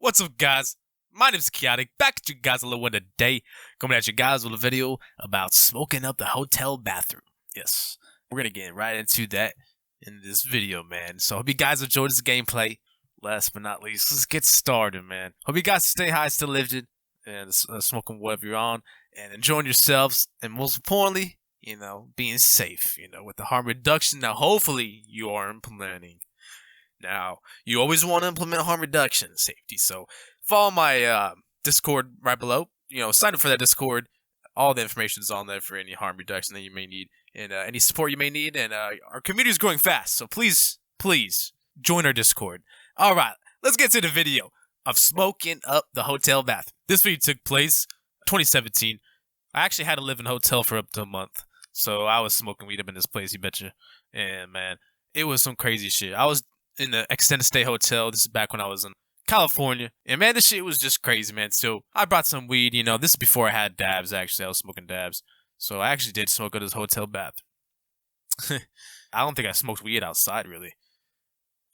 What's up, guys? My name's Chaotic, back at you guys a little one today, coming at you guys with a video about smoking up the hotel bathroom. Yes, we're gonna get right into that in this video, man. So hope you guys enjoyed this gameplay. Last but not least, let's get started, man. Hope you guys stay high, still lifted, and smoking whatever you're on, and enjoying yourselves, and most importantly, being safe, with the harm reduction that hopefully you are implementing. Now, you always want to implement harm reduction and safety, so follow my Discord right below. Sign up for that Discord. All the information is on there for any harm reduction that you may need and any support you may need. And our community is growing fast, so please join our Discord. All right, let's get to the video of smoking up the hotel bathroom. This video took place 2017. I actually had to live in a hotel for up to a month, so I was smoking weed up in this place, you betcha. And man, it was some crazy shit. I was in the extended stay hotel. This is back when I was in California, and man, this shit was just crazy, man. So I brought some weed. This is before I had dabs. Actually, I was smoking dabs, so I actually did smoke at this hotel bathroom. I don't think I smoked weed outside, really.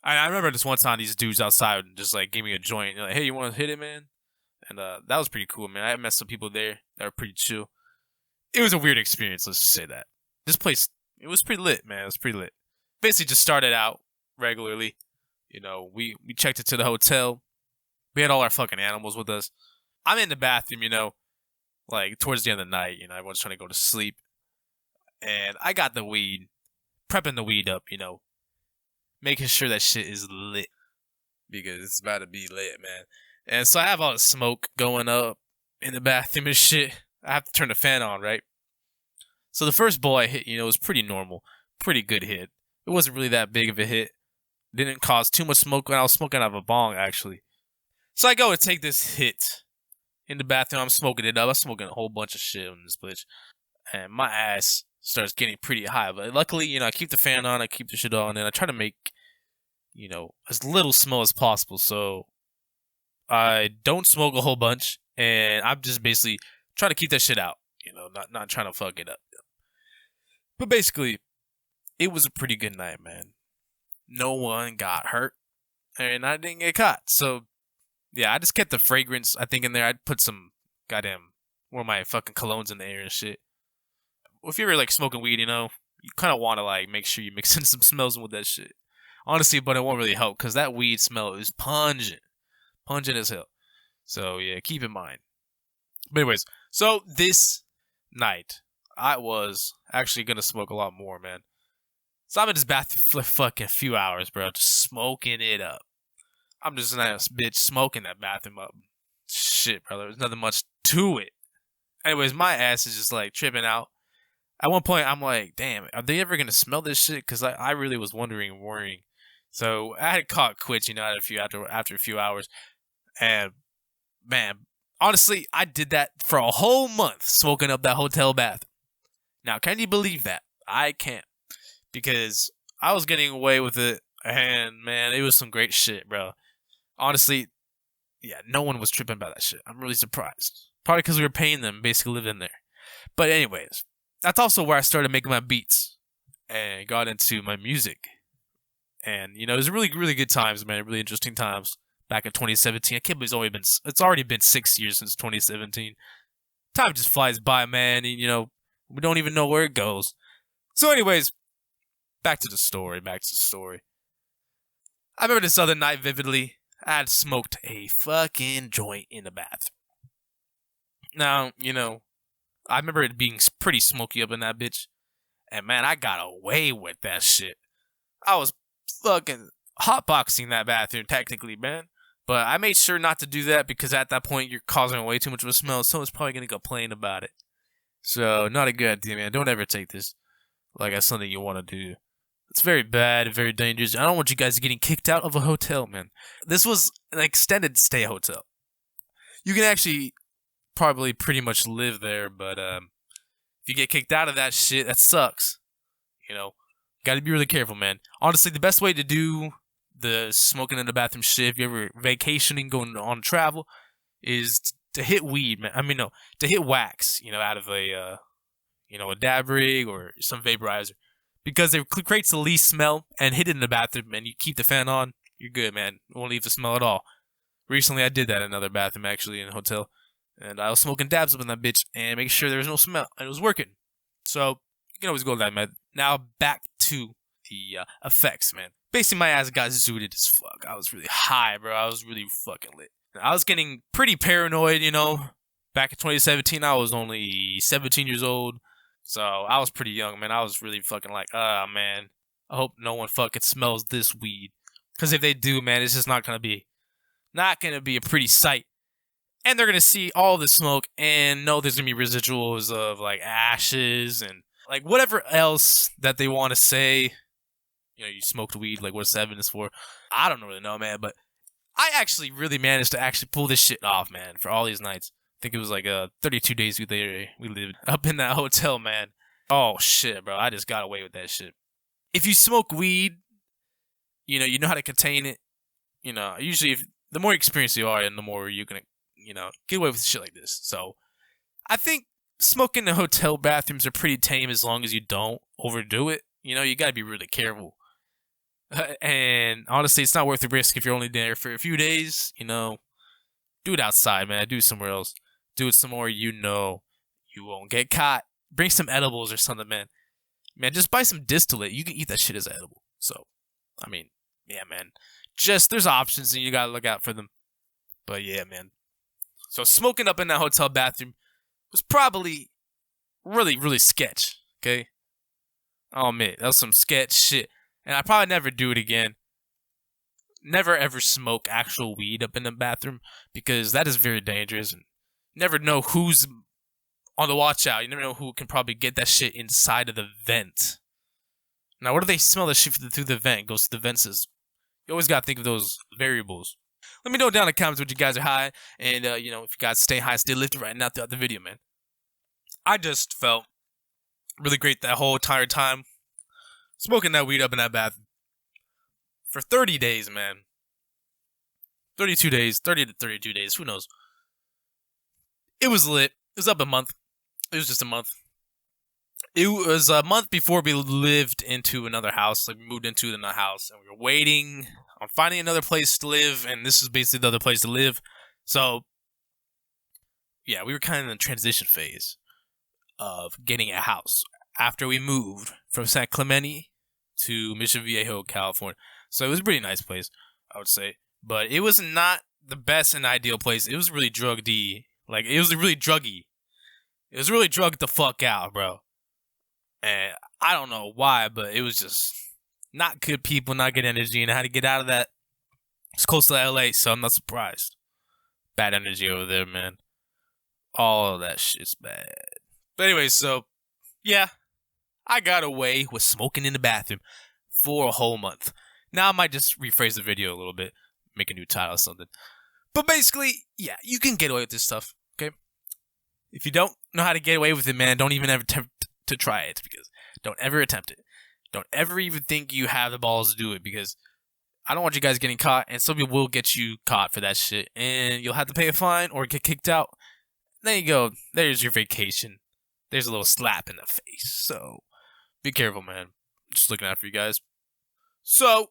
I remember this one time these dudes outside just like gave me a joint. Like, hey, you want to hit it, man? And that was pretty cool, man. I met some people there that were pretty chill. It was a weird experience, let's just say that. This place, it was pretty lit, man. It was pretty lit. Basically, just started out regularly. We checked into the hotel. We had all our fucking animals with us. I'm in the bathroom, like towards the end of the night, everyone's trying to go to sleep. And I got the weed, prepping the weed up, making sure that shit is lit. Because it's about to be lit, man. And so I have all the smoke going up in the bathroom and shit. I have to turn the fan on, right? So the first bowl I hit, was pretty normal. Pretty good hit. It wasn't really that big of a hit. Didn't cause too much smoke when I was smoking out of a bong, actually. So I go and take this hit in the bathroom. I'm smoking it up. I'm smoking a whole bunch of shit on this bitch. And my ass starts getting pretty high. But luckily, I keep the fan on. I keep the shit on. And I try to make, as little smell as possible. So I don't smoke a whole bunch. And I'm just basically trying to keep that shit out. Not trying to fuck it up. But basically, it was a pretty good night, man. No one got hurt, and I didn't get caught. So, yeah, I just kept the fragrance, I think, in there. I'd put some one of my fucking colognes in the air and shit. If you're like smoking weed, you kind of want to like make sure you mix in some smells with that shit. Honestly, but it won't really help because that weed smell is pungent as hell. So yeah, keep in mind. But anyways, so this night I was actually gonna smoke a lot more, man. So I'm in this bathroom for fucking few hours, bro, just smoking it up. I'm just a nice bitch smoking that bathroom up. Shit, brother, there's nothing much to it. Anyways, my ass is just like tripping out. At one point, I'm like, damn, are they ever gonna smell this shit? Because I really was wondering and worrying. So I had caught quits, after a few hours. And man, honestly, I did that for a whole month, smoking up that hotel bathroom. Now, can you believe that? I can't. Because I was getting away with it, and man, it was some great shit, bro. Honestly, yeah, no one was tripping about that shit. I'm really surprised. Probably because we were paying them, basically living there. But anyways, that's also where I started making my beats and got into my music. And, it was really, really good times, man. Really interesting times back in 2017. I can't believe it's already been 6 years since 2017. Time just flies by, man. And, we don't even know where it goes. So anyways, Back to the story. I remember this other night vividly. I had smoked a fucking joint in the bathroom. Now, I remember it being pretty smoky up in that bitch. And man, I got away with that shit. I was fucking hotboxing that bathroom, technically, man. But I made sure not to do that because at that point, you're causing way too much of a smell. Someone's probably going to complain about it. So, not a good idea, man. Don't ever take this like as something you want to do. It's very bad, very dangerous. I don't want you guys getting kicked out of a hotel, man. This was an extended stay hotel. You can actually probably pretty much live there, but if you get kicked out of that shit, that sucks. Gotta be really careful, man. Honestly, the best way to do the smoking in the bathroom shit, if you're ever vacationing, going on travel, is to hit weed, man. To hit wax, out of a dab rig or some vaporizer. Because it creates the least smell, and hit it in the bathroom, and you keep the fan on, you're good, man. It won't leave the smell at all. Recently, I did that in another bathroom, actually, in a hotel. And I was smoking dabs up in that bitch and making sure there was no smell. And it was working. So, you can always go that method. Now, back to the effects, man. Basically, my ass got zooted as fuck. I was really high, bro. I was really fucking lit. I was getting pretty paranoid, you know. Back in 2017, I was only 17 years old. So, I was pretty young, man. I was really fucking like, man. I hope no one fucking smells this weed. Because if they do, man, it's just not going to be a pretty sight. And they're going to see all the smoke and know there's going to be residuals of, like, ashes and, like, whatever else that they want to say. You know, you smoked weed, like, what's evidence for? I don't really know, man, but I actually really managed to actually pull this shit off, man, for all these nights. I think it was, like, 32 days we lived up in that hotel, man. Oh, shit, bro. I just got away with that shit. If you smoke weed, you know how to contain it. You know, usually the more experienced you are, and the more you're going to, get away with shit like this. So, I think smoking in hotel bathrooms are pretty tame as long as you don't overdo it. You know, you gotta be really careful. And honestly, it's not worth the risk if you're only there for a few days. You know, do it outside, man. Do it somewhere else. Do it somewhere you know you won't get caught. Bring some edibles or something, man. Man, just buy some distillate. You can eat that shit as an edible. So, I mean, yeah, man. There's options and you gotta look out for them. But yeah, man. So smoking up in that hotel bathroom was probably really, really sketch, okay? I'll admit, that was some sketch shit. And I probably never do it again. Never ever smoke actual weed up in the bathroom because that is very dangerous. And you never know who's on the watch out. You never know who can probably get that shit inside of the vent. Now, what do they smell that shit through the vent? It goes to the vents. You always gotta think of those variables. Let me know down in the comments what you guys are high, and if you guys stay high, stay lifted right now throughout the video, man. I just felt really great that whole entire time, smoking that weed up in that bathroom for 30 days, man. 32 days, 30 to 32 days, who knows? It was lit. It was up a month. It was just a month. It was a month before we lived into another house, like we moved into another house, and we were waiting on finding another place to live, and this is basically the other place to live. So, yeah, we were kind of in the transition phase of getting a house after we moved from San Clemente to Mission Viejo, California. So it was a pretty nice place, I would say. But it was not the best and ideal place. It was really drug-y. Like, it was really druggy. It was really drugged the fuck out, bro. And I don't know why, but it was just not good people, not good energy, and I had to get out of that. It's close to LA, so I'm not surprised. Bad energy over there, man. All of that shit's bad. But anyway, so, yeah. I got away with smoking in the bathroom for a whole month. Now I might just rephrase the video a little bit, make a new title or something. But basically, yeah, you can get away with this stuff, okay? If you don't know how to get away with it, man, don't even ever attempt to try it, because don't ever attempt it. Don't ever even think you have the balls to do it, because I don't want you guys getting caught, and some people will get you caught for that shit, and you'll have to pay a fine or get kicked out. There you go. There's your vacation. There's a little slap in the face. So, be careful, man. Just looking out for you guys. So,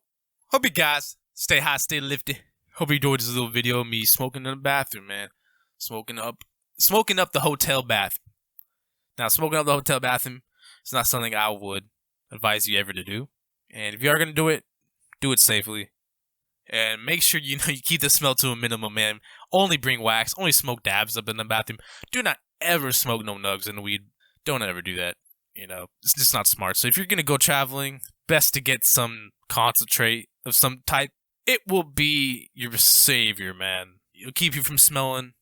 hope you guys stay high, stay lifted. Hope you enjoyed this little video of me smoking in the bathroom, man. Smoking up the hotel bathroom. Now, smoking up the hotel bathroom is not something I would advise you ever to do. And if you are going to do it safely. And make sure you keep the smell to a minimum, man. Only bring wax. Only smoke dabs up in the bathroom. Do not ever smoke no nugs in the weed. Don't ever do that. It's just not smart. So if you're going to go traveling, best to get some concentrate of some type. It will be your savior, man. It'll keep you from smelling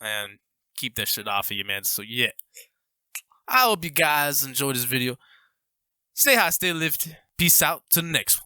and keep that shit off of you, man. So yeah. I hope you guys enjoyed this video. Stay high, stay lifted. Peace out to the next one.